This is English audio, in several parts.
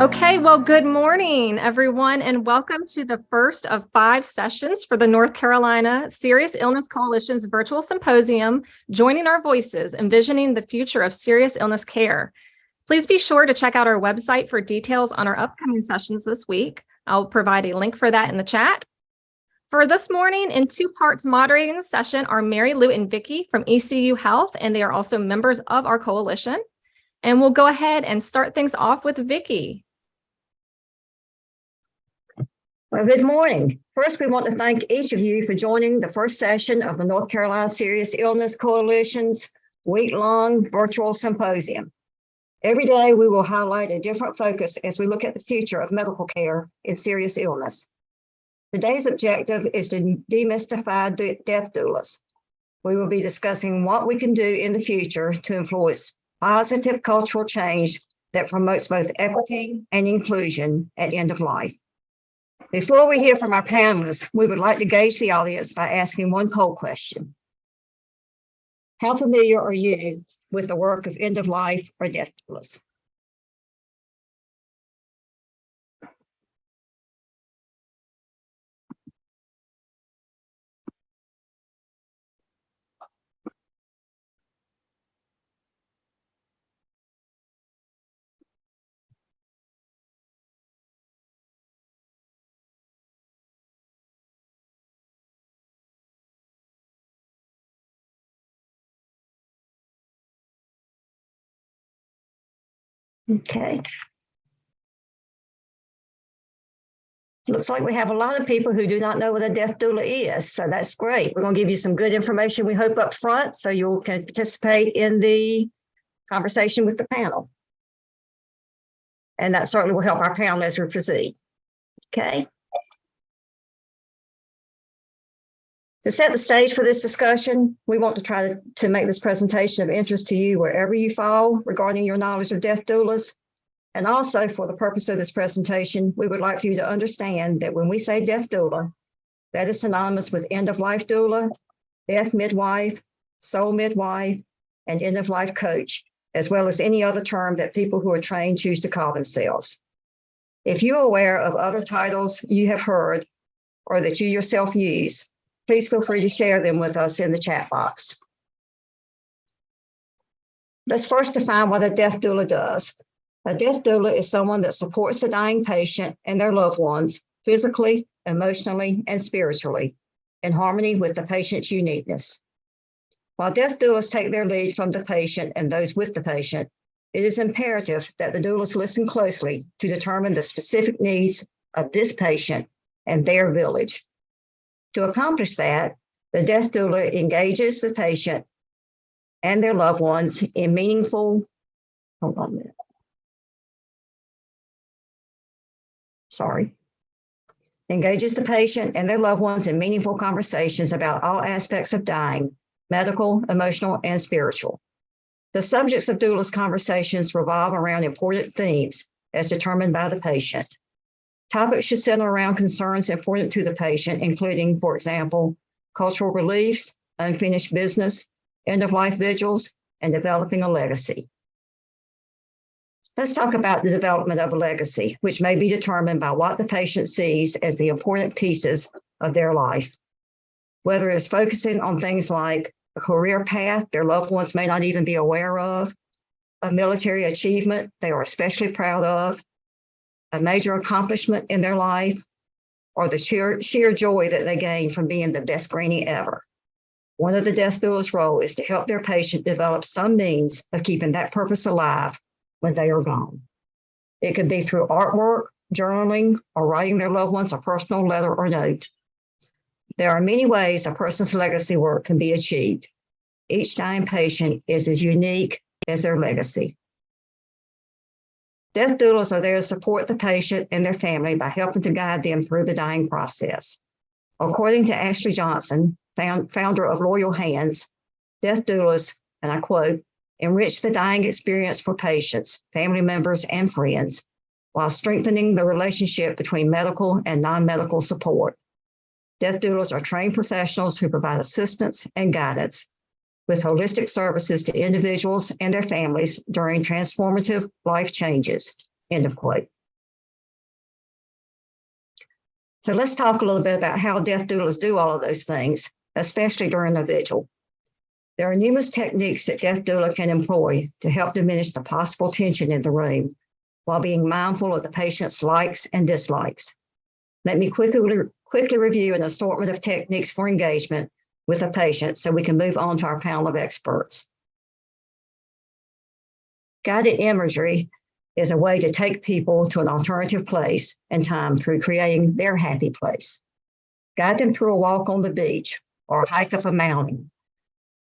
Okay, well, good morning, everyone, and welcome to the first of 5 sessions for the North Carolina Serious Illness Coalition's virtual symposium, Joining Our Voices, Envisioning the Future of Serious Illness Care. Please be sure to check out our website for details on our upcoming sessions this week. I'll provide a link for that in the chat. For this morning, in 2 parts moderating the session are Mary Lou and Vicki from ECU Health, and they are also members of our coalition. And we'll go ahead and start things off with Vicki. Well, good morning. First, we want to thank each of you for joining the first session of the North Carolina Serious Illness Coalition's week-long virtual symposium. Every day, we will highlight a different focus as we look at the future of medical care in serious illness. Today's objective is to demystify death doulas. We will be discussing what we can do in the future to influence positive cultural change that promotes both equity and inclusion at end of life. Before we hear from our panelists, we would like to gauge the audience by asking one poll question. How familiar are you with the work of end-of-life or death doulas? Okay. Looks like we have a lot of people who do not know what a death doula is, so that's great. We're going to give you some good information, we hope, up front, so you can participate in the conversation with the panel. And that certainly will help our panel as we proceed. Okay. To set the stage for this discussion, we want to try to make this presentation of interest to you wherever you fall regarding your knowledge of death doulas. And also, for the purpose of this presentation, we would like for you to understand that when we say death doula, that is synonymous with end-of-life doula, death midwife, soul midwife, and end-of-life coach, as well as any other term that people who are trained choose to call themselves. If you're aware of other titles you have heard or that you yourself use, please feel free to share them with us in the chat box. Let's first define what a death doula does. A death doula is someone that supports the dying patient and their loved ones physically, emotionally, and spiritually in harmony with the patient's uniqueness. While death doulas take their lead from the patient and those with the patient, it is imperative that the doulas listen closely to determine the specific needs of this patient and their village. To accomplish that, the death doula engages the patient and their loved ones in meaningful, engages the patient and their loved ones in meaningful conversations about all aspects of dying, medical, emotional, and spiritual. The subjects of doulas conversations revolve around important themes as determined by the patient. Topics should center around concerns important to the patient, including, for example, cultural beliefs, unfinished business, end-of-life vigils, and developing a legacy. Let's talk about the development of a legacy, which may be determined by what the patient sees as the important pieces of their life. Whether it's focusing on things like a career path their loved ones may not even be aware of, a military achievement they are especially proud of, a major accomplishment in their life, or the sheer joy that they gain from being the best granny ever. One of the death doula's role is to help their patient develop some means of keeping that purpose alive when they are gone. It could be through artwork, journaling, or writing their loved ones a personal letter or note. There are many ways a person's legacy work can be achieved. Each dying patient is as unique as their legacy. Death doulas are there to support the patient and their family by helping to guide them through the dying process. According to Ashley Johnson, founder of Loyal Hands, death doulas, and I quote, enrich the dying experience for patients, family members, and friends, while strengthening the relationship between medical and non-medical support. Death doulas are trained professionals who provide assistance and guidance with holistic services to individuals and their families during transformative life changes, end of quote. So let's talk a little bit about how death doulas do all of those things, especially during a vigil. There are numerous techniques that death doula can employ to help diminish the possible tension in the room while being mindful of the patient's likes and dislikes. Let me quickly review an assortment of techniques for engagement with a patient so we can move on to our panel of experts. Guided imagery is a way to take people to an alternative place and time through creating their happy place. Guide them through a walk on the beach or a hike up a mountain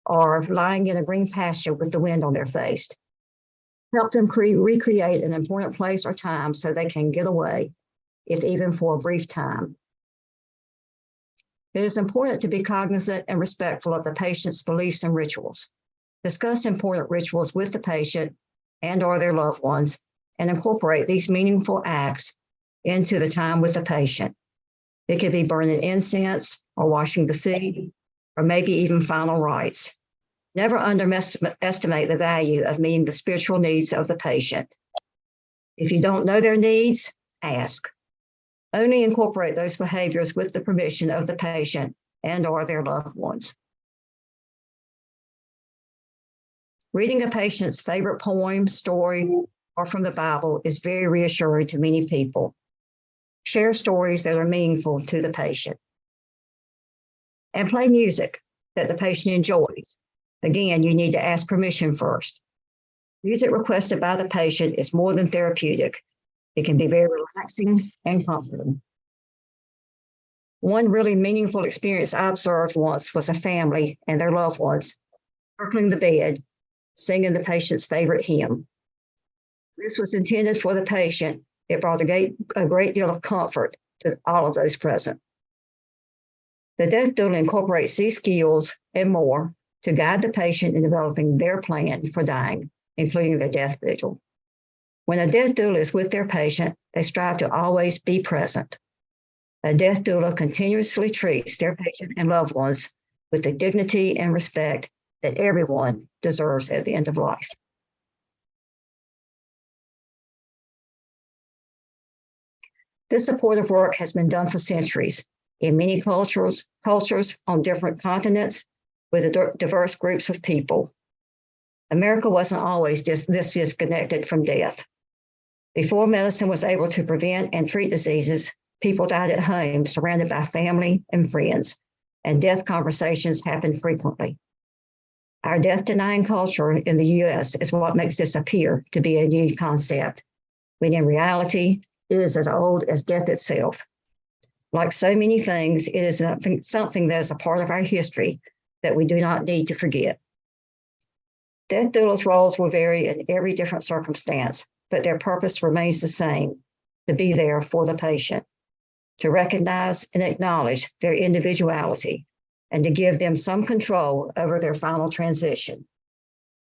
or lying in a green pasture with the wind on their face. Help them recreate an important place or time so they can get away, if even for a brief time. It is important to be cognizant and respectful of the patient's beliefs and rituals. Discuss important rituals with the patient and/or their loved ones and incorporate these meaningful acts into the time with the patient. It could be burning incense or washing the feet or maybe even final rites. Never underestimate the value of meeting the spiritual needs of the patient. If you don't know their needs, ask. Only incorporate those behaviors with the permission of the patient and/or their loved ones. Reading a patient's favorite poem, story, or from the Bible is very reassuring to many people. Share stories that are meaningful to the patient. And play music that the patient enjoys. Again, you need to ask permission first. Music requested by the patient is more than therapeutic. It can be very relaxing and comforting. One really meaningful experience I observed once was a family and their loved ones circling the bed, singing the patient's favorite hymn. This was intended for the patient. It brought a great deal of comfort to all of those present. The death doula incorporates these skills and more to guide the patient in developing their plan for dying, including their death vigil. When a death doula is with their patient, they strive to always be present. A death doula continuously treats their patient and loved ones with the dignity and respect that everyone deserves at the end of life. This supportive work has been done for centuries in many cultures on different continents with diverse groups of people. America wasn't always this disconnected from death. Before medicine was able to prevent and treat diseases, people died at home, surrounded by family and friends, and death conversations happened frequently. Our death-denying culture in the U.S. is what makes this appear to be a new concept, when in reality, it is as old as death itself. Like so many things, it is something that is a part of our history that we do not need to forget. Death doulas' roles will vary in every different circumstance, but their purpose remains the same, to be there for the patient, to recognize and acknowledge their individuality, and to give them some control over their final transition.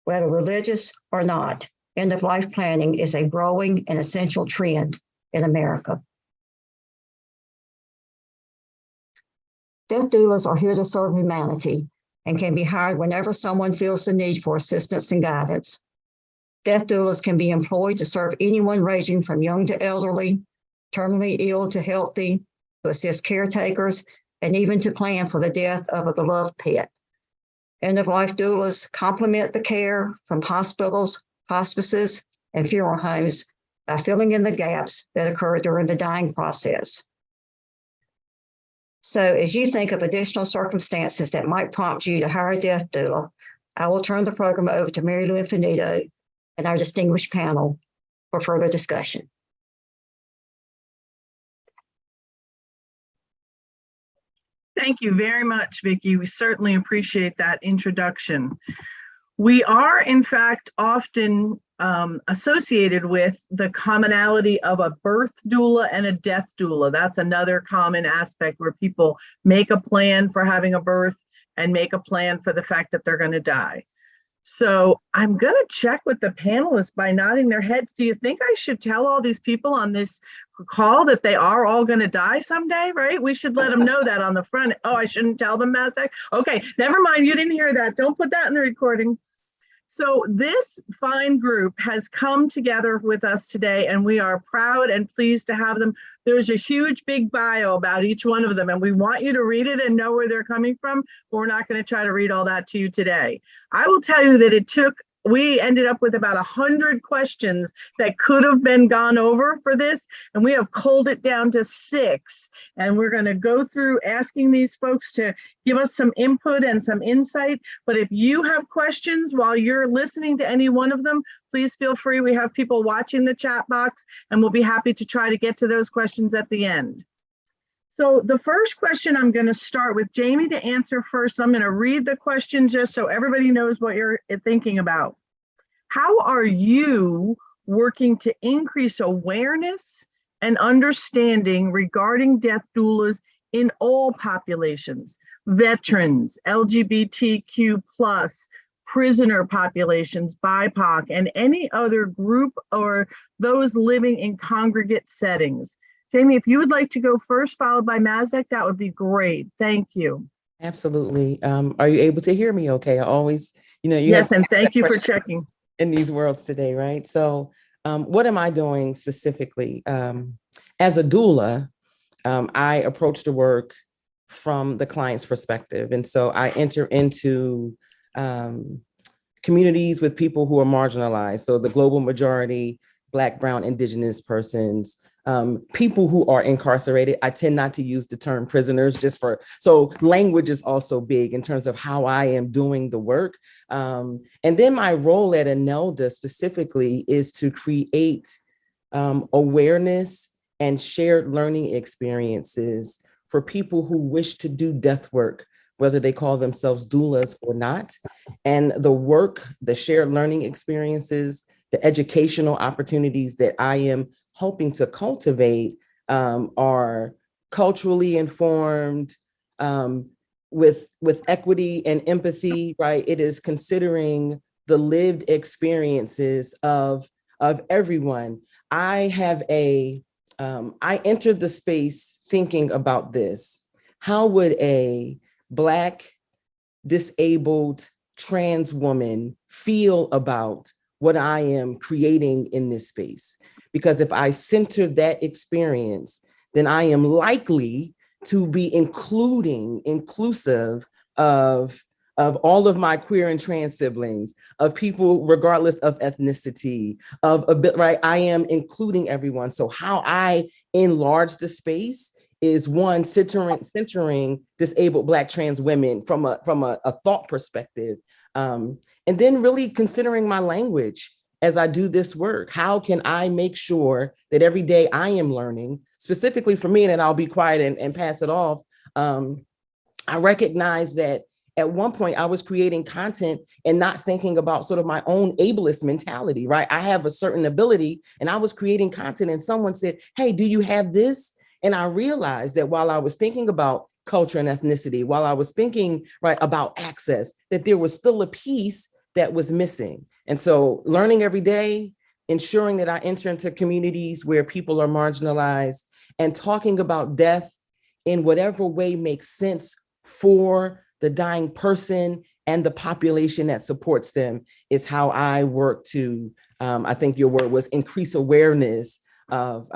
Whether religious or not, end-of-life planning is a growing and essential trend in America. Death doulas are here to serve humanity and can be hired whenever someone feels the need for assistance and guidance. Death doulas can be employed to serve anyone ranging from young to elderly, terminally ill to healthy, to assist caretakers, and even to plan for the death of a beloved pet. End-of-life doulas complement the care from hospitals, hospices, and funeral homes by filling in the gaps that occur during the dying process. So as you think of additional circumstances that might prompt you to hire a death doula, I will turn the program over to Mary Lou Infinito and our distinguished panel for further discussion. Thank you very much, Vicki. We certainly appreciate that introduction. We are, in fact, often associated with the commonality of a birth doula and a death doula. That's another common aspect where people make a plan for having a birth and make a plan for the fact that they're going to die. So I'm going to check with the panelists by nodding their heads. Do you think I should tell all these people on this call that they are all going to die someday, right? We should let them know that on the front. Oh, I shouldn't tell them, Mazdak? Okay, never mind. You didn't hear that. Don't put that in the recording. So this fine group has come together with us today, and we are proud and pleased to have them. There's a huge big bio about each one of them, and we want you to read it and know where they're coming from, but we're not going to try to read all that to you today. I will tell you that we ended up with about 100 questions that could have been gone over for this, and we have culled it down to 6. And we're going to go through asking these folks to give us some input and some insight. But if you have questions while you're listening to any one of them, please feel free. We have people watching the chat box, and we'll be happy to try to get to those questions at the end. So the first question I'm going to start with Jamie to answer first. I'm going to read the question just so everybody knows what you're thinking about. How are you working to increase awareness and understanding regarding death doulas in all populations, veterans, LGBTQ+, prisoner populations, BIPOC, and any other group or those living in congregate settings? Jamie, if you would like to go first, followed by Mazdak, that would be great. Thank you. Absolutely. Are you able to hear me okay? I always, yes, and thank you for checking. In these worlds today, right? So what am I doing specifically? As a doula, I approach the work from the client's perspective. And so I enter into communities with people who are marginalized. So the global majority, Black, Brown, Indigenous persons, people who are incarcerated. I tend not to use the term prisoners so language is also big in terms of how I am doing the work. And then my role at ANELDA specifically is to create awareness and shared learning experiences for people who wish to do death work, whether they call themselves doulas or not. And the work, the shared learning experiences, the educational opportunities that I am hoping to cultivate are culturally informed, with equity and empathy, right? It is considering the lived experiences of everyone. I entered the space thinking about this. How would a Black, disabled, trans woman feel about what I am creating in this space? Because if I center that experience, then I am likely to be inclusive of all of my queer and trans siblings, of people regardless of ethnicity, right? I am including everyone. So how I enlarge the space is one, centering disabled Black trans women from a thought perspective, and then really considering my language as I do this work. How can I make sure that every day I am learning, specifically for me, and then I'll be quiet and pass it off. I recognize that at one point I was creating content and not thinking about sort of my own ableist mentality, right? I have a certain ability and I was creating content and someone said, hey, do you have this? And I realized that while I was thinking about culture and ethnicity, while I was thinking, right, about access, that there was still a piece that was missing. And so learning every day, ensuring that I enter into communities where people are marginalized, and talking about death in whatever way makes sense for the dying person and the population that supports them is how I work to, I think your word was increase awareness of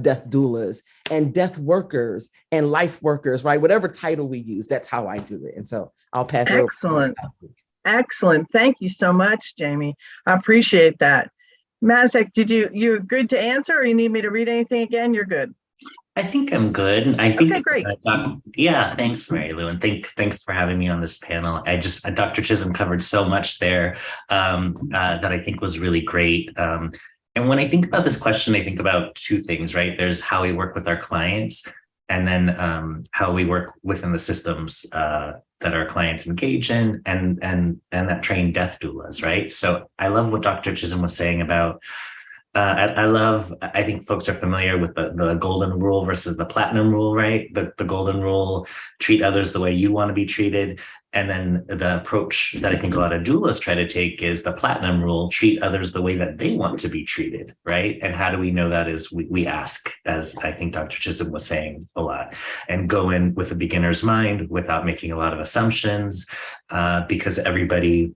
death doulas and death workers and life workers, right? Whatever title we use, that's how I do it. And so I'll pass it over. Excellent. Excellent. Thank you so much, Jamie. I appreciate that. Mazdak, you're good to answer, or you need me to read anything again? You're good. I think I'm good. I think, okay, great. Yeah, thanks, Mary Lou, and thanks for having me on this panel. Dr. Chism covered so much there that I think was really great. And when I think about this question, I think about two things, right? There's how we work with our clients, and then how we work within the systems that our clients engage in, and that train death doulas, right? So I love what Dr. Chism was saying about. I think folks are familiar with the golden rule versus the platinum rule, right? The golden rule, treat others the way you want to be treated. And then the approach that I think a lot of doulas try to take is the platinum rule, treat others the way that they want to be treated, right? And how do we know that is we ask, as I think Dr. Chism was saying a lot, and go in with a beginner's mind without making a lot of assumptions, because everybody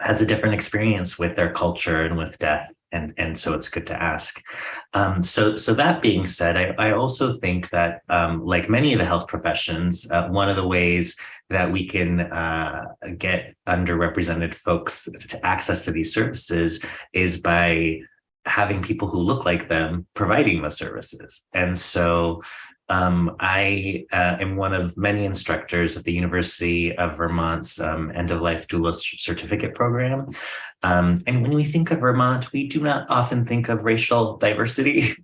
has a different experience with their culture and with death. And so it's good to ask. So that being said, I also think that like many of the health professions, one of the ways that we can get underrepresented folks to access to these services is by having people who look like them providing those services. And so I am one of many instructors at the University of Vermont's end-of-life doula certificate program. And when we think of Vermont, we do not often think of racial diversity.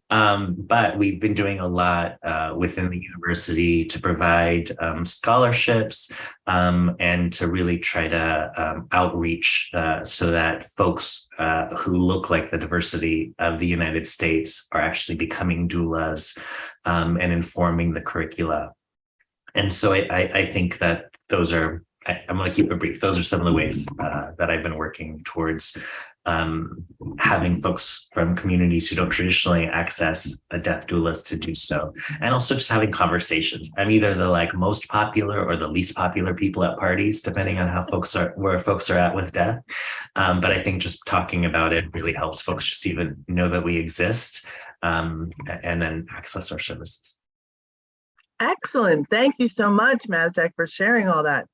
But we've been doing a lot within the university to provide scholarships and to really try to outreach so that folks who look like the diversity of the United States are actually becoming doulas and informing the curricula. And so I think that those are, I'm going to keep it brief. Those are some of the ways that I've been working towards having folks from communities who don't traditionally access a death doulas to do so, and also just having conversations. I'm either the like most popular or the least popular people at parties, depending on how where folks are at with death. But I think just talking about it really helps folks just even know that we exist and then access our services. Excellent. Thank you so much, Mazdak, for sharing all that.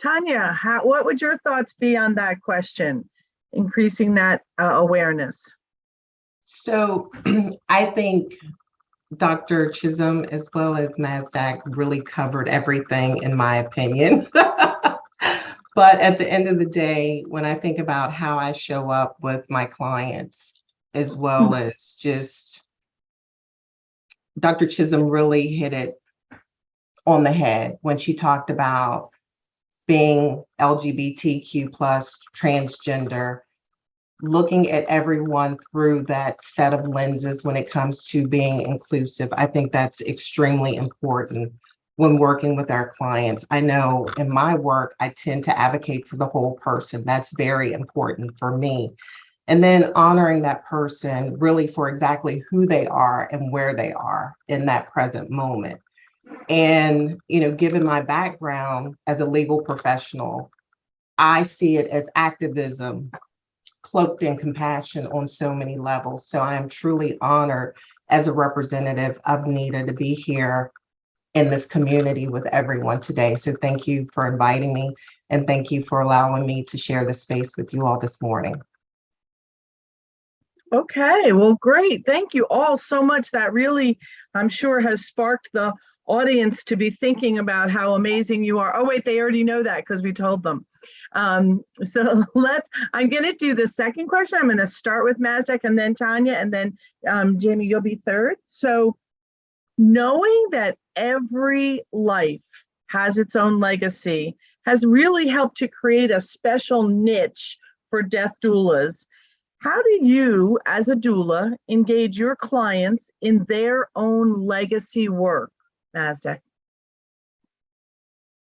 Tonya, what would your thoughts be on that question? Increasing that awareness. So I think Dr. Chism as well as Mazdak really covered everything in my opinion. But at the end of the day, when I think about how I show up with my clients, as well as just Dr. Chism really hit it on the head when she talked about being LGBTQ plus transgender, looking at everyone through that set of lenses when it comes to being inclusive. I think that's extremely important when working with our clients. I know in my work, I tend to advocate for the whole person. That's very important for me. And then honoring that person really for exactly who they are and where they are in that present moment. And, you know, given my background as a legal professional, I see it as activism cloaked in compassion on so many levels. So I am truly honored as a representative of NEDA to be here in this community with everyone today. So thank you for inviting me, and thank you for allowing me to share the space with you all this morning. Okay, well, great. Thank you all so much. That really, I'm sure, has sparked the audience to be thinking about how amazing you are. Oh, wait, they already know that because we told them. So I'm going to do the second question. I'm going to start with Mazdak and then Tonya, and then Jamie, you'll be third. So knowing that every life has its own legacy has really helped to create a special niche for death doulas. How do you, as a doula, engage your clients in their own legacy work? Mazdak.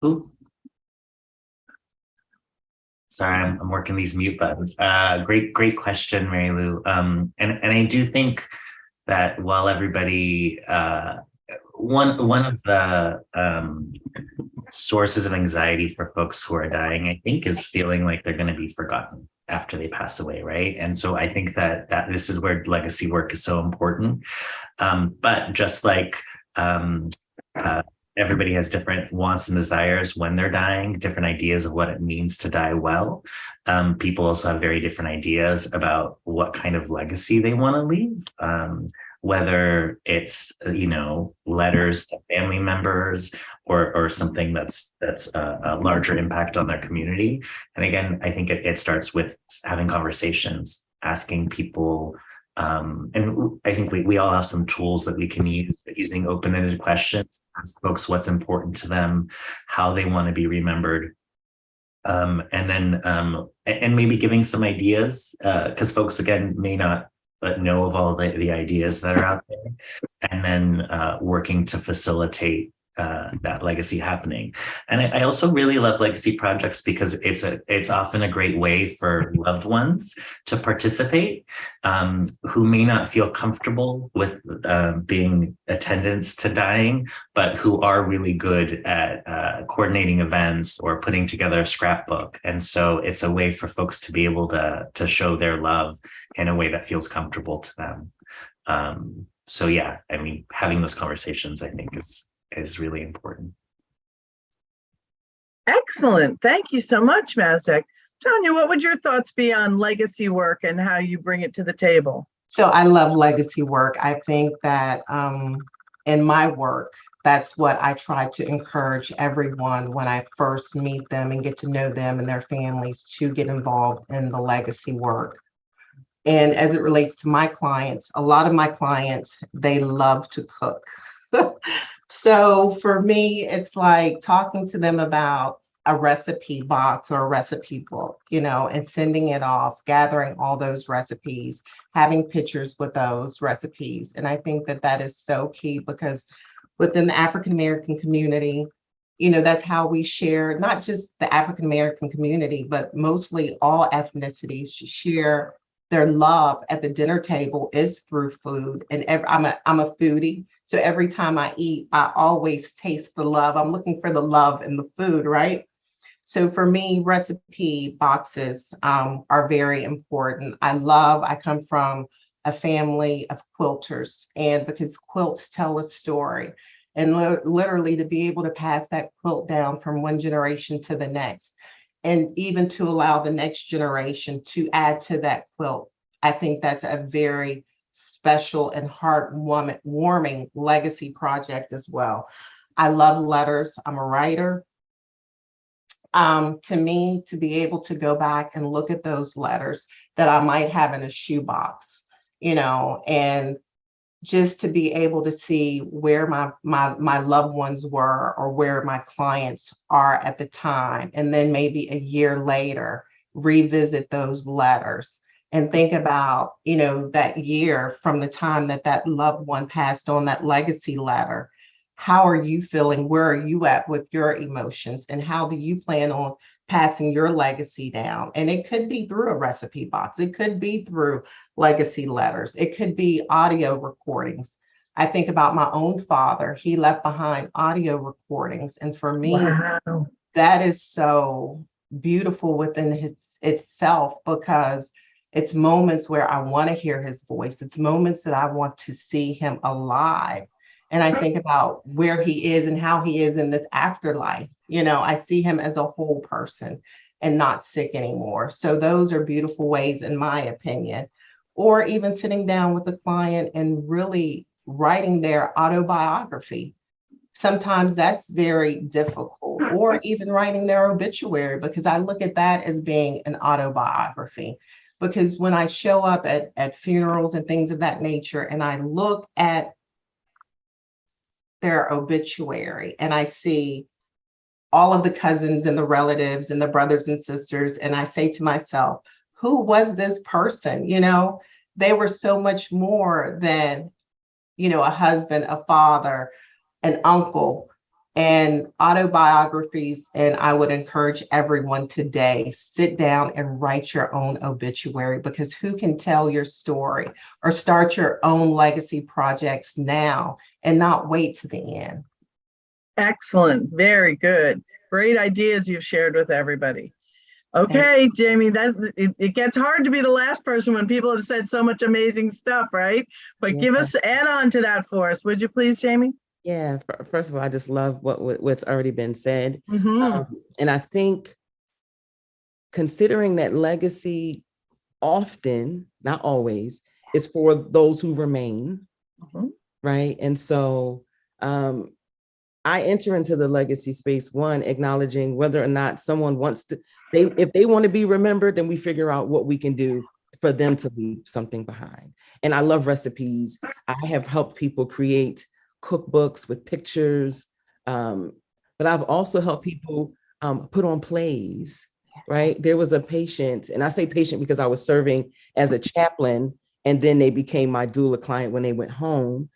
Ooh. Sorry, I'm working these mute buttons. Great question, Mary Lou. And I do think that while everybody, one of the sources of anxiety for folks who are dying, I think, is feeling like they're going to be forgotten after they pass away, right? And so I think that this is where legacy work is so important. But just like everybody has different wants and desires when they're dying, different ideas of what it means to die well. People also have very different ideas about what kind of legacy they want to leave. Whether it's, you know, letters to family members or something that's a larger impact on their community. And again, I think it starts with having conversations, asking people. And I think we all have some tools that we can use, using open-ended questions, ask folks what's important to them, how they want to be remembered. And then and maybe giving some ideas, because folks, again, may not know of all the ideas that are out there, and then working to facilitate that legacy happening. And I also really love legacy projects because it's often a great way for loved ones to participate, who may not feel comfortable with being attendants to dying, but who are really good at coordinating events or putting together a scrapbook. And so it's a way for folks to be able to show their love in a way that feels comfortable to them. So yeah, I mean, having those conversations, I think, is really important. Excellent. Thank you so much, Mazdak. Tonya, what would your thoughts be on legacy work and how you bring it to the table? So I love legacy work. I think that in my work, that's what I try to encourage everyone when I first meet them and get to know them and their families to get involved in the legacy work. And as it relates to my clients, a lot of my clients, they love to cook. So for me, it's like talking to them about a recipe box or a recipe book, and sending it off, gathering all those recipes, having pictures with those recipes. And I think that that is so key because within the African-American community, that's how we share, not just the African-American community, but mostly all ethnicities share their love at the dinner table is through food. And I'm a foodie. So every time I eat, I always taste the love. I'm looking for the love in the food, right? So for me, recipe boxes are very important. I come from a family of quilters, and because quilts tell a story, and literally to be able to pass that quilt down from one generation to the next, and even to allow the next generation to add to that quilt. I think that's a very special and heartwarming legacy project as well. I love letters. I'm a writer. To me, to be able to go back and look at those letters that I might have in a shoebox, and just to be able to see where my loved ones were or where my clients are at the time, and then maybe a year later revisit those letters and think about that year from the time that loved one passed on, that legacy letter. How are you feeling? Where are you at with your emotions? And how do you plan on passing your legacy down? And it could be through a recipe box. It could be through legacy letters. It could be audio recordings. I think about my own father. He left behind audio recordings. And for me, wow, that is so beautiful within itself, because it's moments where I want to hear his voice. It's moments that I want to see him alive. And I think about where he is and how he is in this afterlife. I see him as a whole person and not sick anymore. So those are beautiful ways, in my opinion. Or even sitting down with the client and really writing their autobiography. Sometimes that's very difficult. Or even writing their obituary, because I look at that as being an autobiography. Because when I show up at funerals and things of that nature, and I look at their obituary and I see all of the cousins and the relatives and the brothers and sisters, and I say to myself, who was this person? They were so much more than, a husband, a father, an uncle, and autobiographies. And I would encourage everyone today, sit down and write your own obituary, because who can tell your story or start your own legacy projects now and not wait to the end. Excellent. Very good. Great ideas you've shared with everybody. Okay, Jamie, it gets hard to be the last person when people have said so much amazing stuff, right? But give us, add on to that for us, would you please, Jamie? Yeah, first of all, I just love what's already been said. Mm-hmm. And I think considering that legacy often, not always, is for those who remain, right? And so I enter into the legacy space, one, acknowledging whether or not someone wants to, if they want to be remembered, then we figure out what we can do for them to leave something behind. And I love recipes. I have helped people create cookbooks with pictures, but I've also helped people put on plays, right? There was a patient, and I say patient because I was serving as a chaplain, and then they became my doula client when they went home.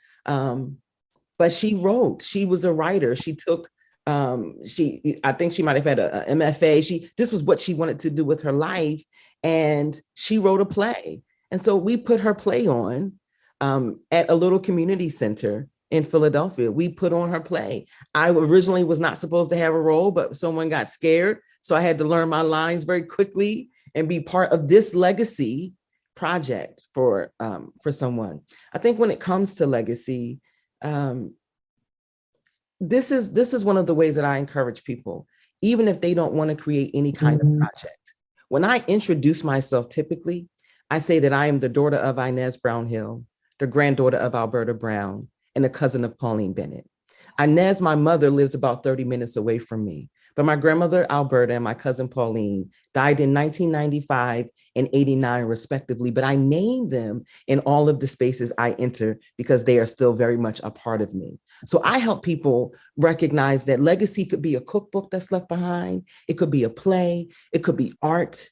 but she wrote. She was a writer. She took, I think she might have had a MFA. This was what she wanted to do with her life. And she wrote a play. And so we put her play on at a little community center in Philadelphia. We put on her play. I originally was not supposed to have a role, but someone got scared. So I had to learn my lines very quickly and be part of this legacy project for someone. I think when it comes to legacy, this is one of the ways that I encourage people, even if they don't want to create any kind of project. When I introduce myself, typically, I say that I am the daughter of Inez Brownhill, the granddaughter of Alberta Brown, and a cousin of Pauline Bennett. Inez, my mother, lives about 30 minutes away from me, but my grandmother, Alberta, and my cousin Pauline died in 1995 and 89, respectively, but I named them in all of the spaces I enter because they are still very much a part of me. So I help people recognize that legacy could be a cookbook that's left behind. It could be a play. It could be artwork,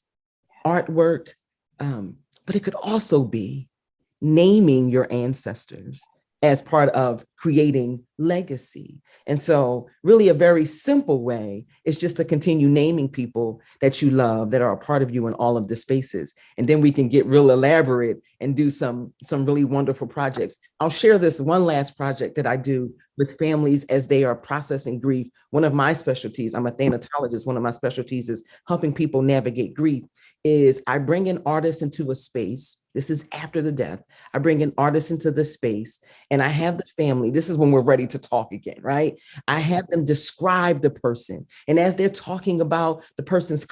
but it could also be naming your ancestors as part of creating legacy. And so really a very simple way is just to continue naming people that you love, that are a part of you in all of the spaces. And then we can get real elaborate and do some really wonderful projects. I'll share this one last project that I do with families as they are processing grief. One of my specialties, I'm a thanatologist, one of my specialties is helping people navigate grief, is I bring an artist into a space. This is after the death. I bring an artist into the space and I have the family. This is when we're ready to talk again, right? I have them describe the person. And as they're talking about the person's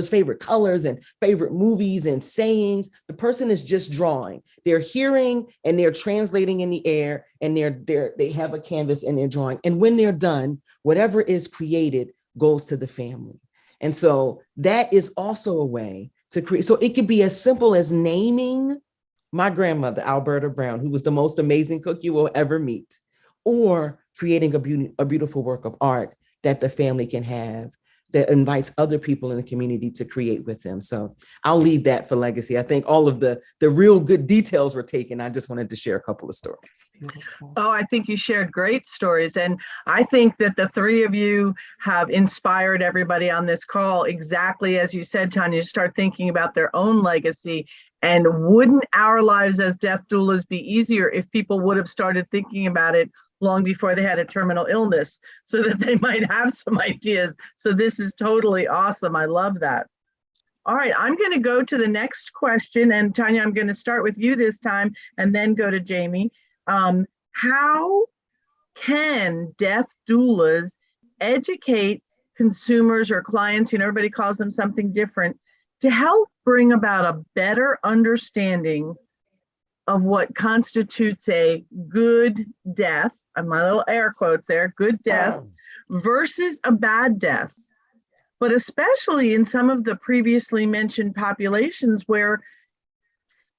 favorite colors and favorite movies and sayings, the person is just drawing. They're hearing and they're translating in the air, and they have a canvas and they're drawing. And when they're done, whatever is created goes to the family. And so that is also a way to create. So it could be as simple as naming my grandmother, Alberta Brown, who was the most amazing cook you will ever meet, or creating a beautiful work of art that the family can have, that invites other people in the community to create with them. So I'll leave that for legacy. I think all of the real good details were taken. I just wanted to share a couple of stories. Oh, I think you shared great stories. And I think that the three of you have inspired everybody on this call, exactly as you said, Tonya, to start thinking about their own legacy. And wouldn't our lives as death doulas be easier if people would have started thinking about it long before they had a terminal illness, so that they might have some ideas? So this is totally awesome. I love that. All right, I'm going to go to the next question. And Tonya, I'm going to start with you this time and then go to Jamie. How can death doulas educate consumers or clients, everybody calls them something different, to help bring about a better understanding of what constitutes a good death, and my little air quotes there, good death, versus a bad death? But especially in some of the previously mentioned populations where,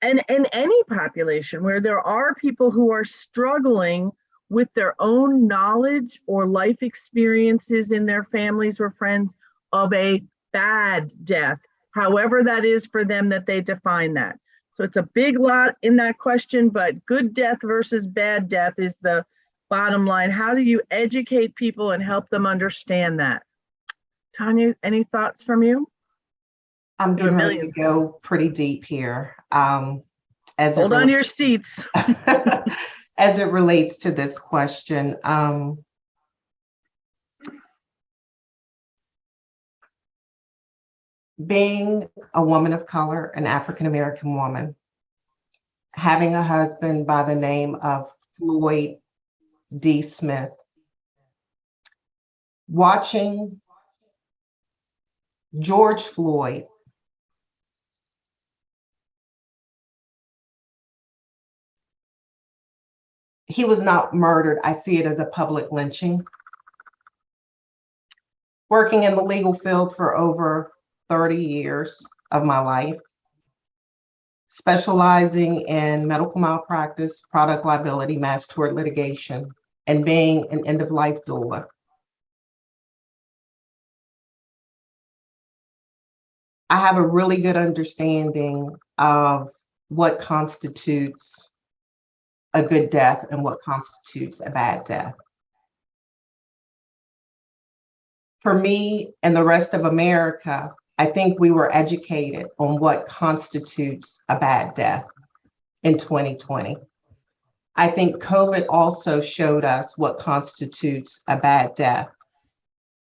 and any population where there are people who are struggling with their own knowledge or life experiences in their families or friends of a bad death, however that is for them that they define that. So it's a big lot in that question, but good death versus bad death is the bottom line. How do you educate people and help them understand that? Tonya, any thoughts from you? I'm getting ready to go pretty deep here. Hold on to your seats. As it relates to this question, being a woman of color, an African-American woman, having a husband by the name of Floyd D. Smith, watching George Floyd he was not murdered. I see it as a public lynching. Working in the legal field for over 30 years of my life, specializing in medical malpractice, product liability, mass tort litigation, and being an end-of-life doula. I have a really good understanding of what constitutes a good death and what constitutes a bad death. For me and the rest of America, I think we were educated on what constitutes a bad death in 2020. I think COVID also showed us what constitutes a bad death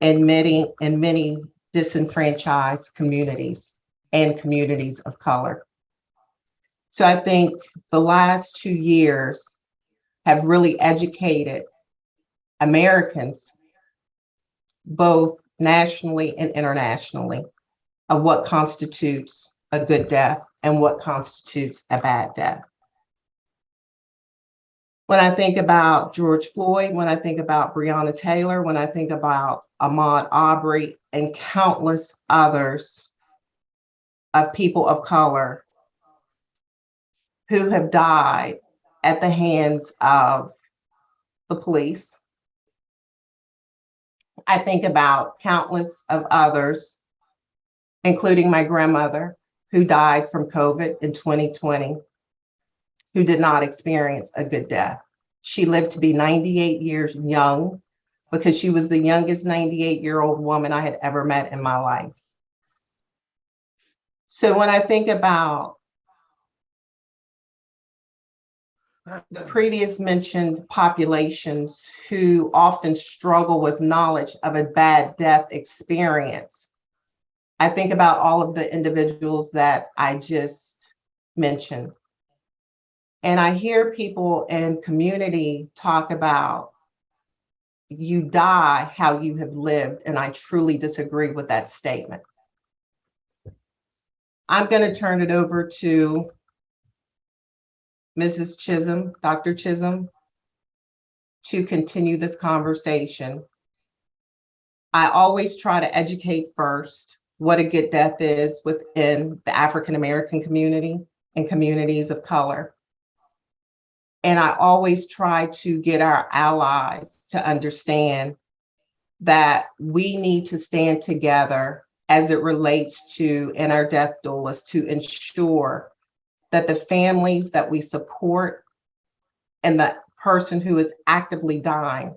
in many disenfranchised communities and communities of color. So I think the last 2 years have really educated Americans, both nationally and internationally, of what constitutes a good death and what constitutes a bad death. When I think about George Floyd, when I think about Breonna Taylor, when I think about Ahmaud Arbery and countless others of people of color who have died at the hands of the police, I think about countless of others, including my grandmother, who died from COVID in 2020, who did not experience a good death. She lived to be 98 years young because she was the youngest 98-year-old woman I had ever met in my life. So when I think about the previous mentioned populations who often struggle with knowledge of a bad death experience, I think about all of the individuals that I just mentioned. And I hear people in community talk about you die how you have lived, and I truly disagree with that statement. I'm going to turn it over to Mrs. Chism, Dr. Chism, to continue this conversation. I always try to educate first what a good death is within the African American community and communities of color. And I always try to get our allies to understand that we need to stand together as it relates to, in our death doulas, to ensure that the families that we support and the person who is actively dying,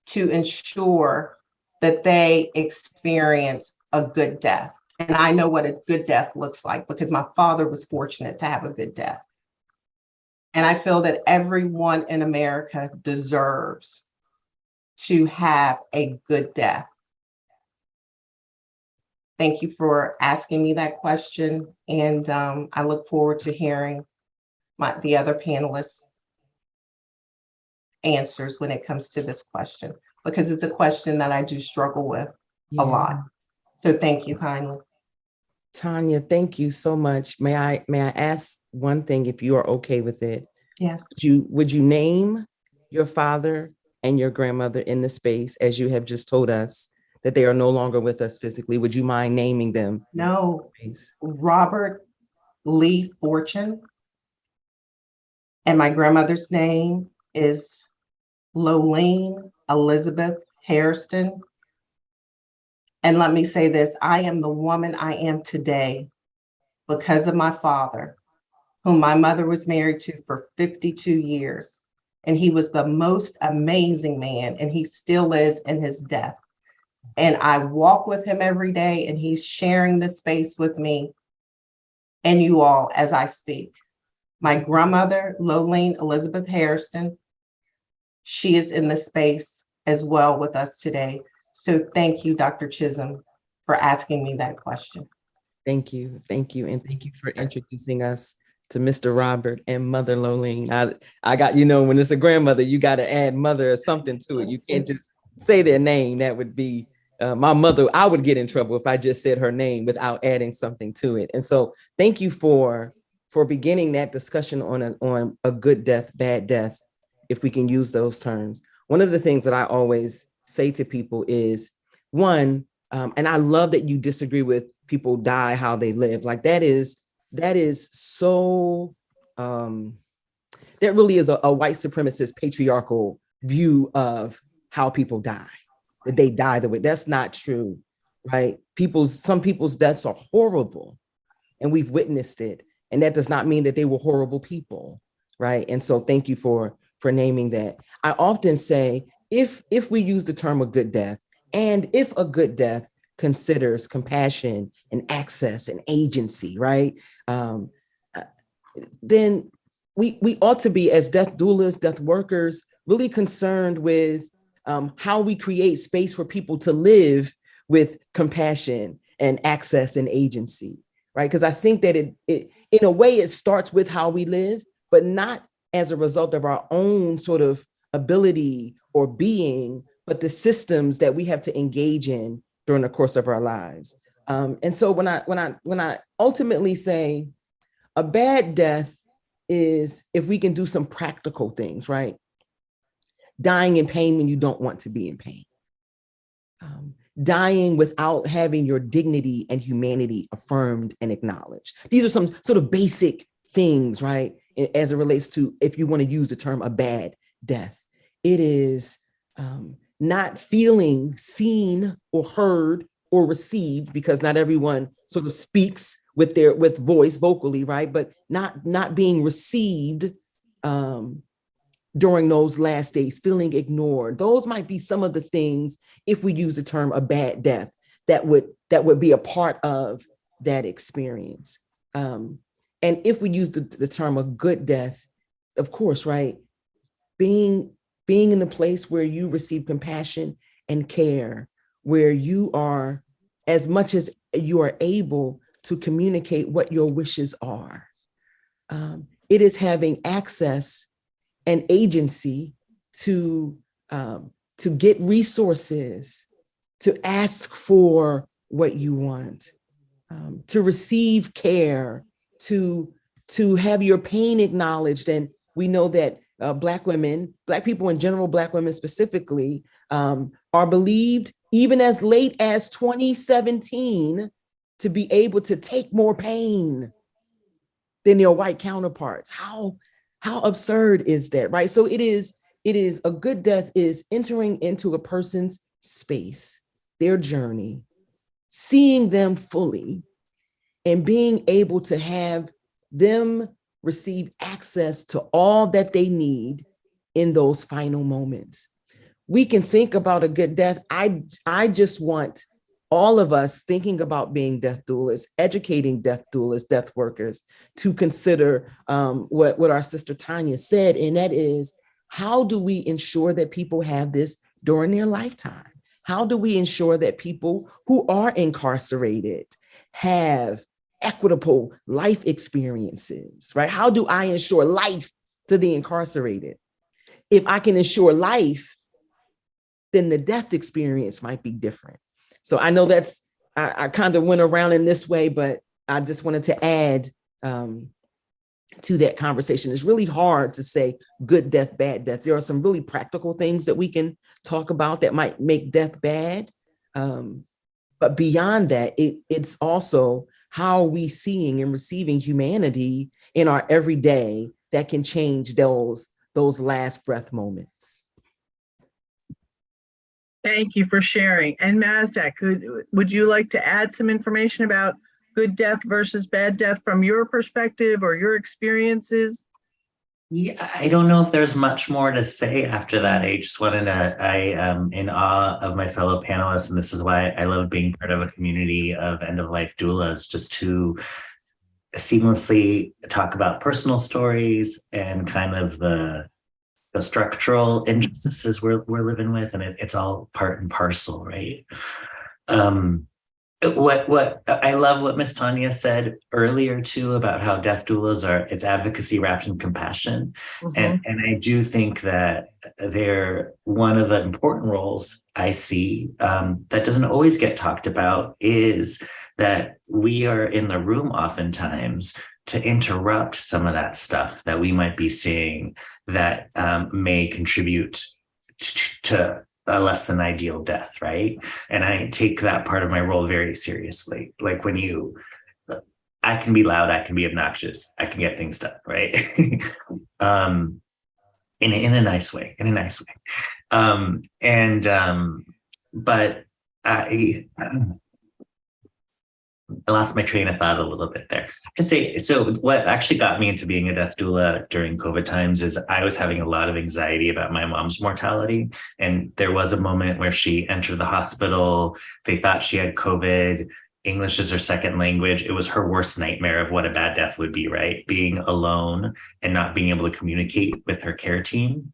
to ensure that they experience a good death. And I know what a good death looks like because my father was fortunate to have a good death. And I feel that everyone in America deserves to have a good death. Thank you for asking me that question. And I look forward to hearing the other panelists' answers when it comes to this question, because it's a question that I do struggle with a lot. So thank you kindly. Tonya, thank you so much. May I ask one thing, if you are okay with it? Yes. Would you name your father and your grandmother in the space, as you have just told us that they are no longer with us physically? Would you mind naming them? No. Robert Lee Fortune, and my grandmother's name is Lolene Elizabeth Hairston. And let me say this, I am the woman I am today because of my father, whom my mother was married to for 52 years. And he was the most amazing man, and he still is in his death. And I walk with him every day, and he's sharing this space with me and you all as I speak. My grandmother, Lolene Elizabeth Hairston, she is in this space as well with us today. So thank you, Dr. Chism, for asking me that question. Thank you. Thank you. And thank you for introducing us to Mr. Robert and Mother Lolene. I got, when it's a grandmother, you got to add mother or something to it. You can't just say their name. That would be my mother. I would get in trouble if I just said her name without adding something to it. And so thank you for beginning that discussion on a good death, bad death, if we can use those terms. One of the things that I always say to people is, one, and I love that you disagree with people die how they live. Like that is so, that really is a white supremacist patriarchal view of how people die, that they die the way. That's not true, right? Some people's deaths are horrible, and we've witnessed it. And that does not mean that they were horrible people. right? And so thank you for naming that. I often say, if we use the term a good death, and if a good death considers compassion and access and agency, right? Then we ought to be, as death doulas, death workers, really concerned with how we create space for people to live with compassion and access and agency, right? Because I think that it in a way it starts with how we live, but not as a result of our own sort of ability or being, but the systems that we have to engage in during the course of our lives. And so when I ultimately say a bad death is if we can do some practical things, right? Dying in pain when you don't want to be in pain. Dying without having your dignity and humanity affirmed and acknowledged. These are some sort of basic things, right? As it relates to, if you want to use the term a bad death, it is not feeling seen or heard or received, because not everyone sort of speaks with voice vocally, right? But not being received during those last days, feeling ignored. Those might be some of the things, if we use the term a bad death, that would be a part of that experience. And if we use the term a good death, of course, right? Being in the place where you receive compassion and care, where you are, as much as you are able to communicate what your wishes are. It is having access and agency to get resources, to ask for what you want, to receive care, to have your pain acknowledged. And we know that Black women, Black people in general, Black women specifically, are believed even as late as 2017 to be able to take more pain than their white counterparts. How absurd is that, right? So it is a good death is entering into a person's space, their journey, seeing them fully, and being able to have them receive access to all that they need in those final moments. We can think about a good death. I just want all of us thinking about being death doulas, educating death doulas, death workers, to consider what our sister Tonya said, and that is, how do we ensure that people have this during their lifetime? How do we ensure that people who are incarcerated have equitable life experiences, right? How do I ensure life to the incarcerated? If I can ensure life, then the death experience might be different. So I know I kind of went around in this way, but I just wanted to add to that conversation. It's really hard to say good death, bad death. There are some really practical things that we can talk about that might make death bad. But beyond that, it's also how are we seeing and receiving humanity in our everyday that can change those last breath moments. Thank you for sharing. And Mazdak, would you like to add some information about good death versus bad death from your perspective or your experiences? Yeah, I don't know if there's much more to say after that. I am in awe of my fellow panelists, and this is why I love being part of a community of end-of-life doulas, just to seamlessly talk about personal stories and kind of the structural injustices we're living with, and it's all part and parcel, right? What I love what Miss Tonya said earlier too about how death doulas it's advocacy wrapped in compassion. Mm-hmm. And I do think that they're one of the important roles I see that doesn't always get talked about, is that we are in the room oftentimes to interrupt some of that stuff that we might be seeing that may contribute to a less than ideal death, right? And I take that part of my role very seriously. Like I can be loud, I can be obnoxious, I can get things done, right? In a nice way, but I lost my train of thought a little bit there. To say, so what actually got me into being a death doula during COVID times is I was having a lot of anxiety about my mom's mortality. And there was a moment where she entered the hospital. They thought she had COVID. English is her second language. It was her worst nightmare of what a bad death would be, right? Being alone and not being able to communicate with her care team.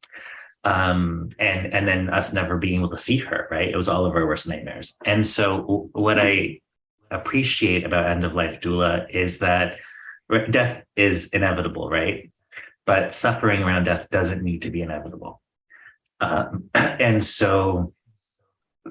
And then us never being able to see her, right? It was all of our worst nightmares. And so what I appreciate about end of life doula is that death is inevitable, right? But suffering around death doesn't need to be inevitable. And so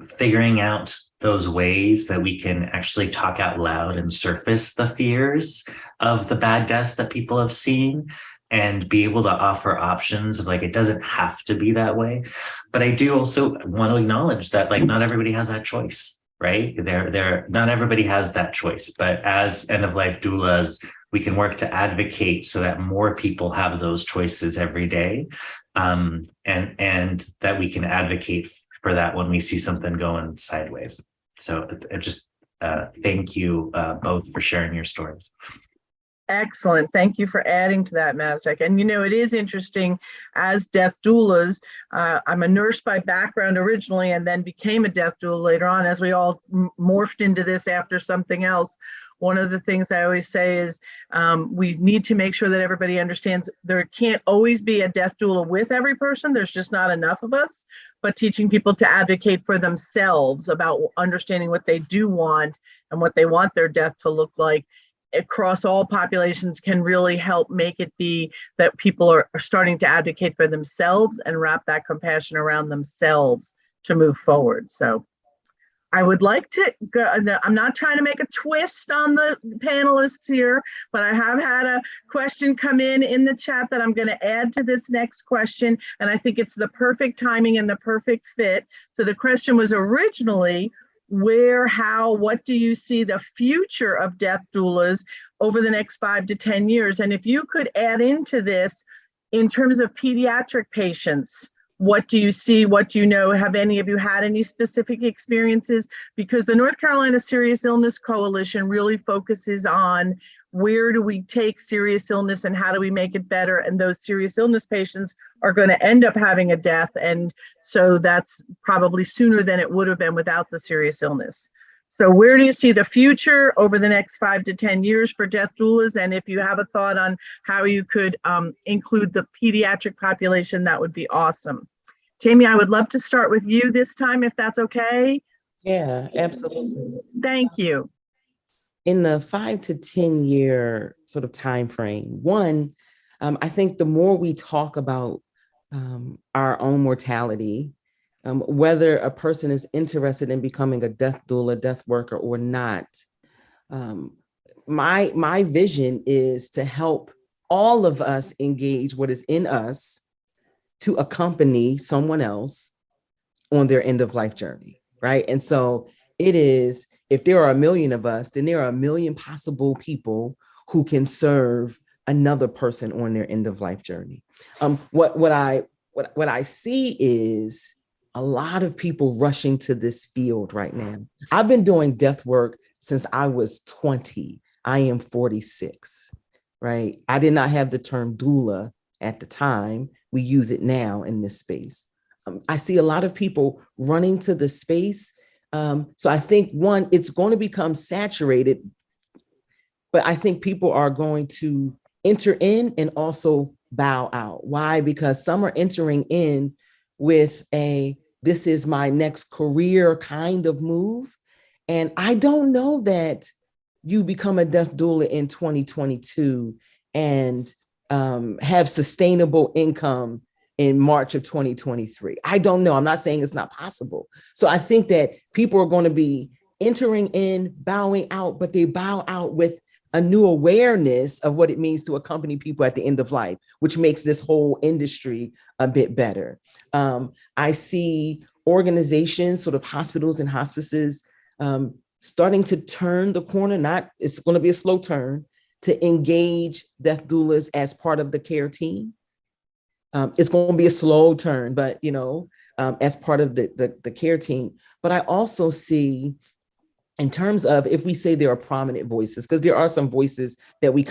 figuring out those ways that we can actually talk out loud and surface the fears of the bad deaths that people have seen and be able to offer options of like, it doesn't have to be that way. But I do also want to acknowledge that like not everybody has that choice, right? Not everybody has that choice, but as end of life doulas, we can work to advocate so that more people have those choices every day. And that we can advocate for that when we see something going sideways. So I just thank you both for sharing your stories. Excellent. Thank you for adding to that, Mazdak. And you know, it is interesting as death doulas. I'm a nurse by background originally and then became a death doula later on as we all morphed into this after something else. One of the things I always say is we need to make sure that everybody understands there can't always be a death doula with every person. There's just not enough of us, but teaching people to advocate for themselves about understanding what they do want and what they want their death to look like across all populations can really help make it be that people are starting to advocate for themselves and wrap that compassion around themselves to move forward. So I would like to go, I'm not trying to make a twist on the panelists here, but I have had a question come in the chat that I'm going to add to this next question. And I think it's the perfect timing and the perfect fit. So the question was originally, where, how, what do you see the future of death doulas over the next 5 to 10 years? And if you could add into this in terms of pediatric patients, what do you see? What do you know? Have any of you had any specific experiences? Because the North Carolina Serious Illness Coalition really focuses on where do we take serious illness and how do we make it better? And those serious illness patients are going to end up having a death. And so that's probably sooner than it would have been without the serious illness. So where do you see the future over the next 5 to 10 years for death doulas? And if you have a thought on how you could include the pediatric population, that would be awesome. Jamie, I would love to start with you this time, if that's okay. Yeah, absolutely. Thank you. In the 5 to 10 year sort of time frame, one, I think the more we talk about our own mortality, whether a person is interested in becoming a death doula, death worker or not, my vision is to help all of us engage what is in us to accompany someone else on their end of life journey, right? And so it is, if there are 1 million of us, then there are 1 million possible people who can serve another person on their end of life journey. What I see is a lot of people rushing to this field right now. I've been doing death work since I was 20. I am 46, right? I did not have the term doula at the time. We use it now in this space. I see a lot of people running to the space. So I think one, it's going to become saturated, but I think people are going to enter in and also bow out. Why? Because some are entering in with this is my next career kind of move. And I don't know that you become a death doula in 2022 and have sustainable income in March of 2023. I don't know. I'm not saying it's not possible. So I think that people are going to be entering in, bowing out, but they bow out with a new awareness of what it means to accompany people at the end of life, which makes this whole industry a bit better. I see organizations, sort of hospitals and hospices, starting to turn the corner. It's going to be a slow turn, to engage death doulas as part of the care team. It's going to be a slow turn, but as part of the care team. But I also see in terms of if we say there are prominent voices, because there are some voices that we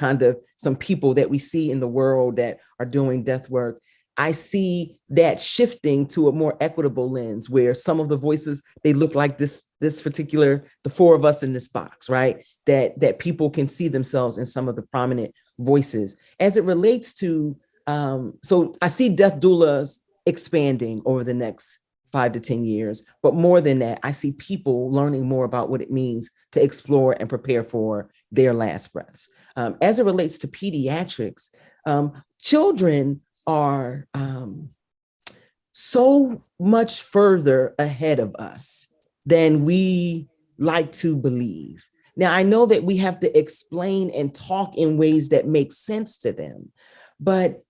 some people that we see in the world that are doing death work, I see that shifting to a more equitable lens where some of the voices, they look like this particular, the four of us in this box, right? That people can see themselves in some of the prominent voices. As it relates to, so I see death doulas expanding over the next 5 to 10 years, but more than that, I see people learning more about what it means to explore and prepare for their last breaths. As it relates to pediatrics, children are so much further ahead of us than we like to believe. Now, I know that we have to explain and talk in ways that make sense to them, but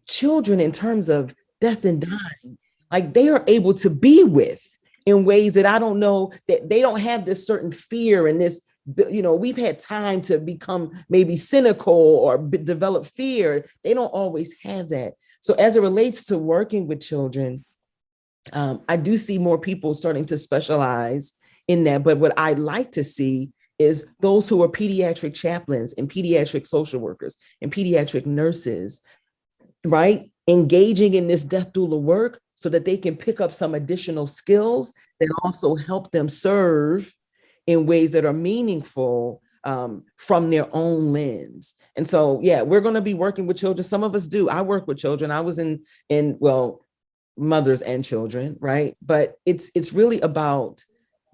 children, in terms of death and dying, like they are able to be with in ways that I don't know, that they don't have this certain fear and this, we've had time to become maybe cynical or develop fear. They don't always have that. So as it relates to working with children, I do see more people starting to specialize in that. But what I'd like to see is those who are pediatric chaplains and pediatric social workers and pediatric nurses, right, engaging in this death doula work so that they can pick up some additional skills that also help them serve in ways that are meaningful from their own lens. And so, yeah, we're going to be working with children. Some of us do. I work with children. I was in mothers and children, right? But it's really about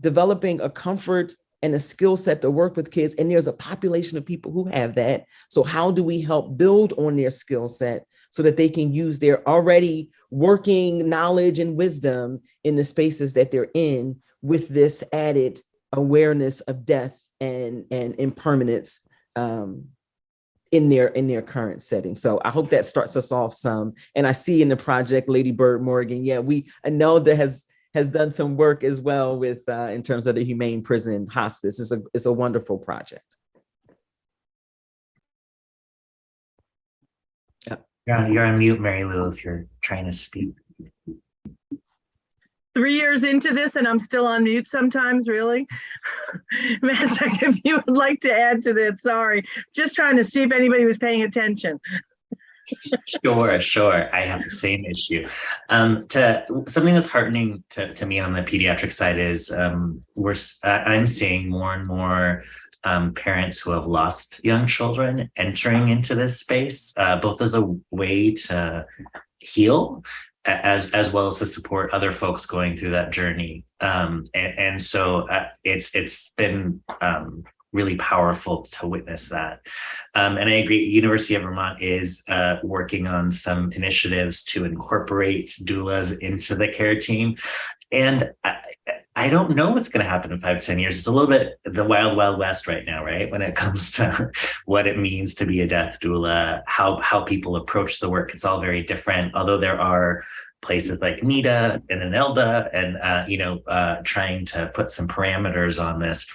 developing a comfort and a skill set to work with kids. And there's a population of people who have that. So how do we help build on their skill set so that they can use their already working knowledge and wisdom in the spaces that they're in with this added awareness of death and impermanence in their current setting. So I hope that starts us off some. And I see in the project, Lady Bird Morgan, Anelda has done some work as well with in terms of the humane prison hospice. It's a wonderful project. You're on mute, Mary Lou, if you're trying to speak. 3 years into this and I'm still on mute sometimes, really? Mazdak, if you would like to add to that, sorry. Just trying to see if anybody was paying attention. Sure. I have the same issue. Something that's heartening to me on the pediatric side is I'm seeing more and more parents who have lost young children entering into this space, both as a way to heal as well as to support other folks going through that journey. And so it's been really powerful to witness that. And I agree, University of Vermont is working on some initiatives to incorporate doulas into the care team. And I don't know what's going to happen in 5 to 10 years. It's a little bit the wild, wild west right now, right? When it comes to what it means to be a death doula, how people approach the work. It's all very different. Although there are places like NIDA and Anelda and, trying to put some parameters on this.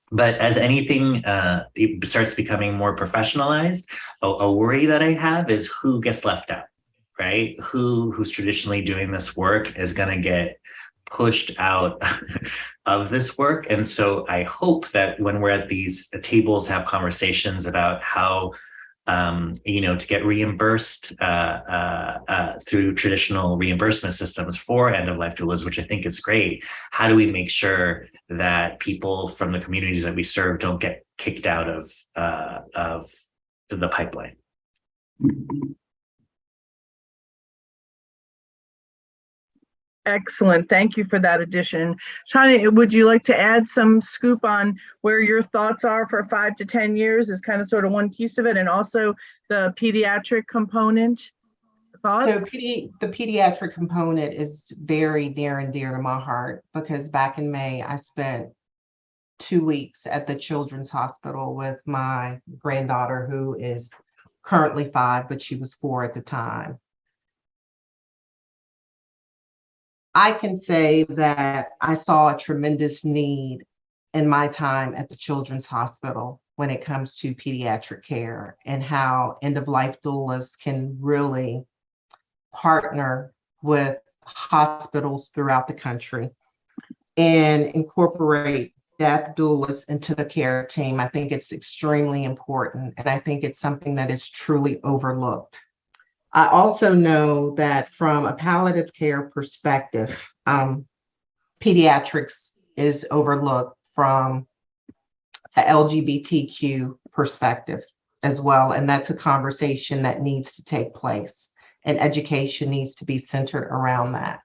But as anything it starts becoming more professionalized, a worry that I have is who gets left out, right? Who's traditionally doing this work is going to get pushed out of this work. And so I hope that when we're at these tables, have conversations about how, to get reimbursed through traditional reimbursement systems for end-of-life doulas, which I think is great. How do we make sure that people from the communities that we serve don't get kicked out of the pipeline? Excellent. Thank you for that addition. Tonya, would you like to add some scoop on where your thoughts are for 5 to 10 years is kind of sort of one piece of it, and also the pediatric component? Thoughts? So the pediatric component is very near and dear to my heart because back in May, I spent 2 weeks at the Children's Hospital with my granddaughter, who is currently 5, but she was 4 at the time. I can say that I saw a tremendous need in my time at the Children's Hospital when it comes to pediatric care and how end-of-life doulas can really partner with hospitals throughout the country and incorporate death doulas into the care team. I think it's extremely important, and I think it's something that is truly overlooked. I also know that from a palliative care perspective, pediatrics is overlooked from a LGBTQ perspective as well, and that's a conversation that needs to take place, and education needs to be centered around that.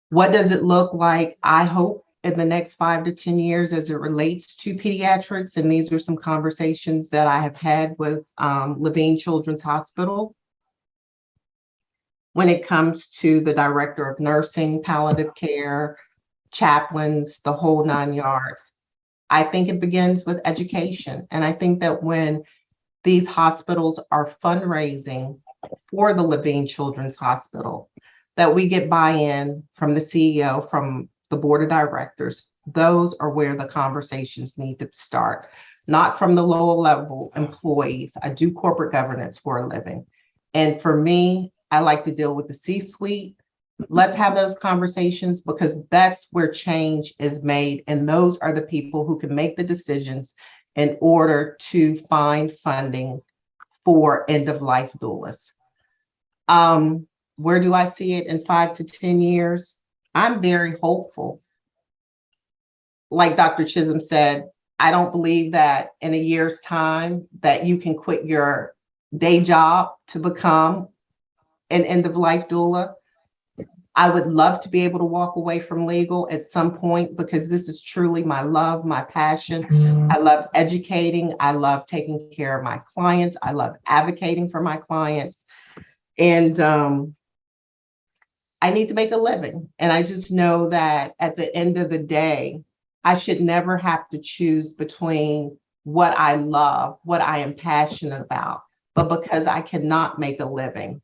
What does it look like? I hope in the next 5 to 10 years as it relates to pediatrics, and these are some conversations that I have had with Levine Children's Hospital when it comes to the director of nursing, palliative care, chaplains, the whole 9 yards. I think it begins with education. And I think that when these hospitals are fundraising for the Levine Children's Hospital, that we get buy-in from the CEO, from the board of directors. Those are where the conversations need to start, not from the lower level employees. I do corporate governance for a living. And for me, I like to deal with the C-suite. Let's have those conversations, because that's where change is made. And those are the people who can make the decisions in order to find funding for end-of-life doulas. Where do I see it in 5 to 10 years? I'm very hopeful. Like Dr. Chism said, I don't believe that in a year's time that you can quit your day job to become an end-of-life doula. I would love to be able to walk away from legal at some point, because this is truly my love, my passion. I love educating. I love taking care of my clients. I love advocating for my clients. And I need to make a living. And I just know that at the end of the day, I should never have to choose between what I love, what I am passionate about. But because I cannot make a living,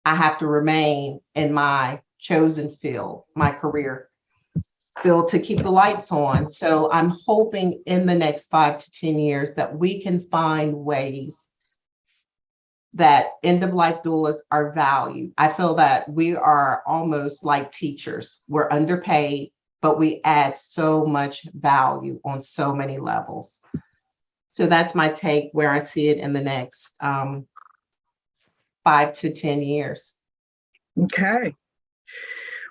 I have to remain in my chosen field, my career field, to keep the lights on. So I'm hoping in the next 5 to 10 years that we can find ways that end-of-life doulas are valued. I feel that we are almost like teachers. We're underpaid, but we add so much value on so many levels. So that's my take, where I see it in the next 5 to 10 years. Okay.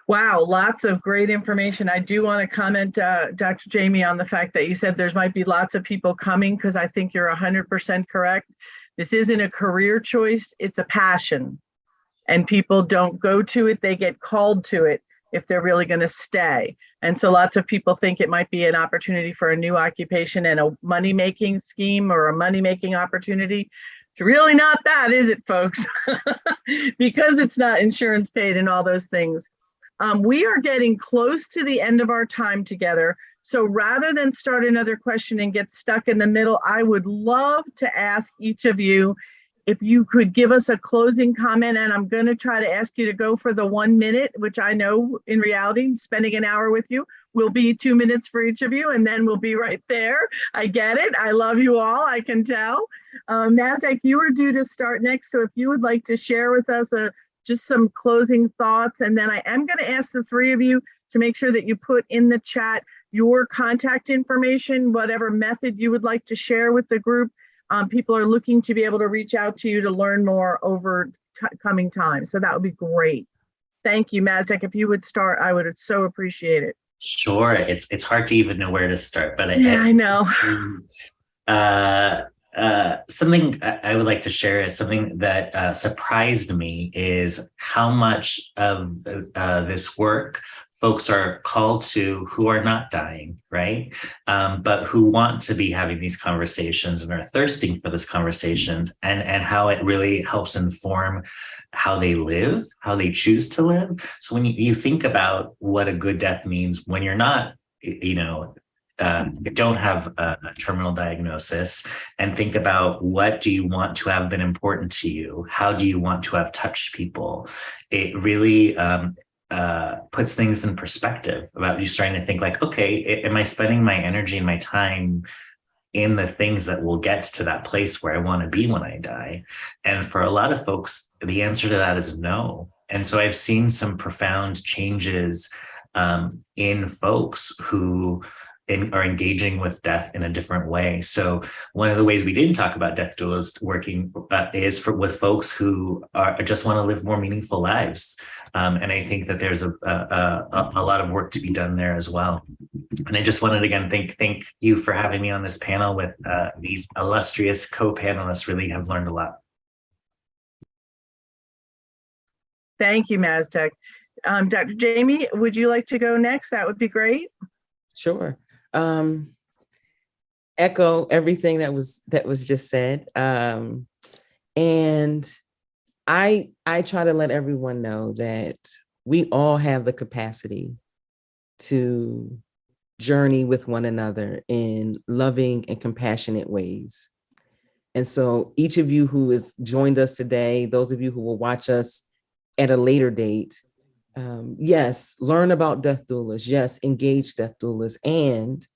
Wow, lots of great information. I do want to comment, Dr. Jamie, on the fact that you said there might be lots of people coming, because I think you're 100% correct. This isn't a career choice, it's a passion. And people don't go to it, they get called to it if they're really going to stay. And so lots of people think it might be an opportunity for a new occupation and a money-making scheme or a money-making opportunity. It's really not that, is it, folks? Because it's not insurance paid and all those things. We are getting close to the end of our time together. So rather than start another question and get stuck in the middle, I would love to ask each of you if you could give us a closing comment. And I'm going to try to ask you to go for the 1 minute, which I know in reality, spending an hour with you will be 2 minutes for each of you, and then we'll be right there. I get it. I love you all, I can tell. Mazdak, you are due to start next. So if you would like to share with us just some closing thoughts, and then I am going to ask the three of you to make sure that you put in the chat your contact information, whatever method you would like to share with the group. People are looking to be able to reach out to you to learn more over coming time. So that would be great. Thank you, Mazdak. If you would start, I would so appreciate it. Sure. It's hard to even know where to start, but I know. Something I would like to share is something that surprised me is how much of this work folks are called to who are not dying, right? But who want to be having these conversations and are thirsting for these conversations, and how it really helps inform how they live, how they choose to live. So when you think about what a good death means when you're not, don't have a terminal diagnosis, and think about what do you want to have been important to you? How do you want to have touched people? It really puts things in perspective about you starting to think like, okay, am I spending my energy and my time in the things that will get to that place where I want to be when I die? And for a lot of folks, the answer to that is no. And so I've seen some profound changes in folks who are engaging with death in a different way. So one of the ways we didn't talk about death doulas working is with folks who just want to live more meaningful lives. And I think that there's a lot of work to be done there as well. And I just wanted to again thank you for having me on this panel with these illustrious co-panelists. Really have learned a lot. Thank you, Mazdak. Dr. Jamie, would you like to go next? That would be great. Sure. Echo everything that was just said. And I try to let everyone know that we all have the capacity to journey with one another in loving and compassionate ways. And so each of you who has joined us today, those of you who will watch us at a later date, yes, learn about death doulas, yes, engage death doulas, and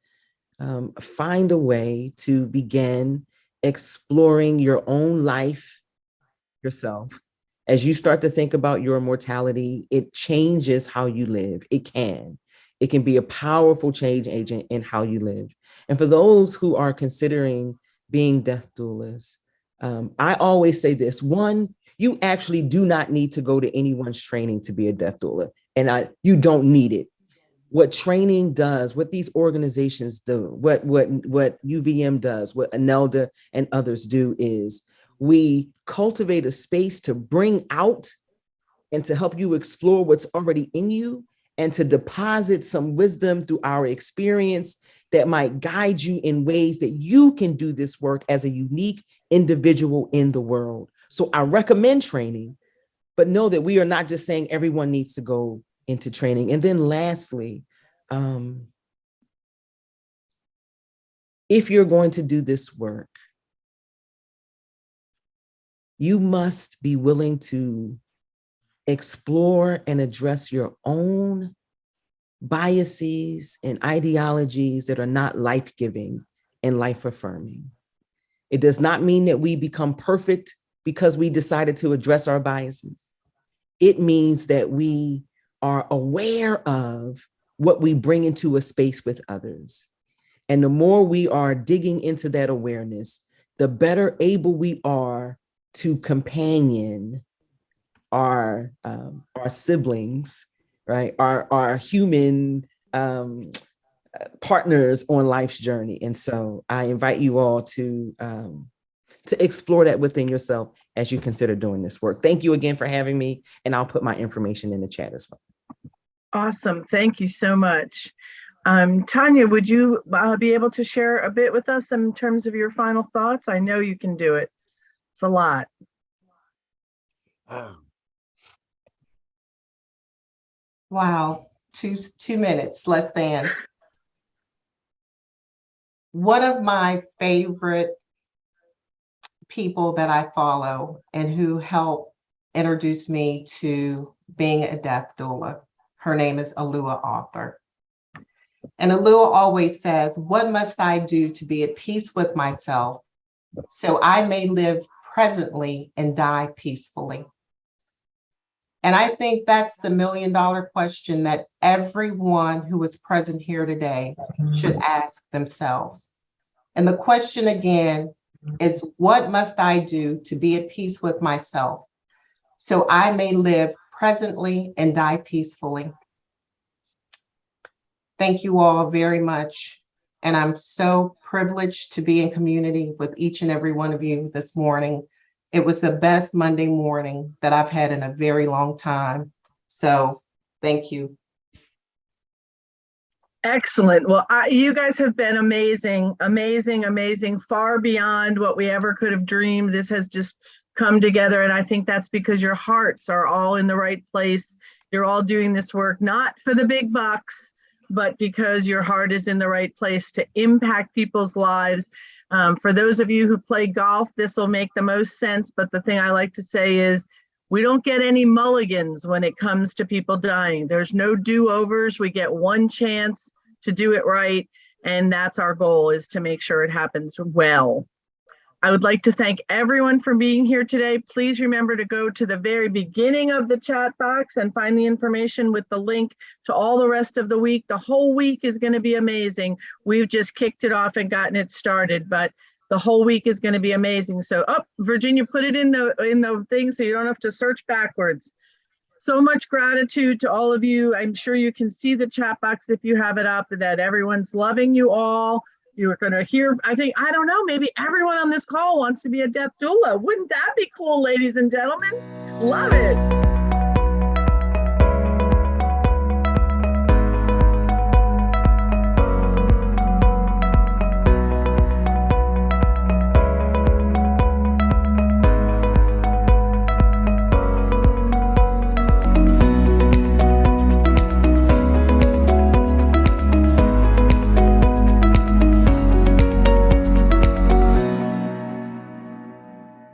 find a way to begin exploring your own life yourself. As you start to think about your mortality, it changes how you live. It can be a powerful change agent in how you live. And for those who are considering being death doulas, I always say this: one, you actually do not need to go to anyone's training to be a death doula, and you don't need it. What training does, what these organizations do, what UVM does, what ANELDA and others do is we cultivate a space to bring out and to help you explore what's already in you and to deposit some wisdom through our experience that might guide you in ways that you can do this work as a unique individual in the world. So I recommend training, but know that we are not just saying everyone needs to go into training. And then lastly, if you're going to do this work, you must be willing to explore and address your own biases and ideologies that are not life-giving and life-affirming. It does not mean that we become perfect because we decided to address our biases. It means that we are aware of what we bring into a space with others. And the more we are digging into that awareness, the better able we are to companion our siblings, right? Our human partners on life's journey. And so I invite you all to explore that within yourself as you consider doing this work. Thank you again for having me, and I'll put my information in the chat as well. Awesome. Thank you so much. Tonya, would you be able to share a bit with us in terms of your final thoughts? I know you can do it. It's a lot. Wow, two minutes, less than. One of my favorite people that I follow and who helped introduce me to being a death doula, her name is Alua Author. And Alua always says, what must I do to be at peace with myself so I may live presently and die peacefully? And I think that's the million-dollar question that everyone who is present here today should ask themselves. And the question again is, what must I do to be at peace with myself so I may live presently and die peacefully? Thank you all very much. And I'm so privileged to be in community with each and every one of you this morning. It was the best Monday morning that I've had in a very long time. So thank you. Excellent. Well, you guys have been amazing, amazing, amazing, far beyond what we ever could have dreamed. This has just come together. And I think that's because your hearts are all in the right place. You're all doing this work, not for the big bucks, but because your heart is in the right place to impact people's lives. For those of you who play golf, this will make the most sense. But the thing I like to say is, we don't get any mulligans when it comes to people dying. There's no do-overs. We get one chance to do it right. And that's our goal, is to make sure it happens well. I would like to thank everyone for being here today. Please remember to go to the very beginning of the chat box and find the information with the link to all the rest of the week. The whole week is going to be amazing. We've just kicked it off and gotten it started, but the whole week is going to be amazing. So, Virginia, put it in the thing so you don't have to search backwards. So much gratitude to all of you. I'm sure you can see the chat box if you have it up, that everyone's loving you all. You're going to hear, I don't know, maybe everyone on this call wants to be a death doula. Wouldn't that be cool, ladies and gentlemen? Love it.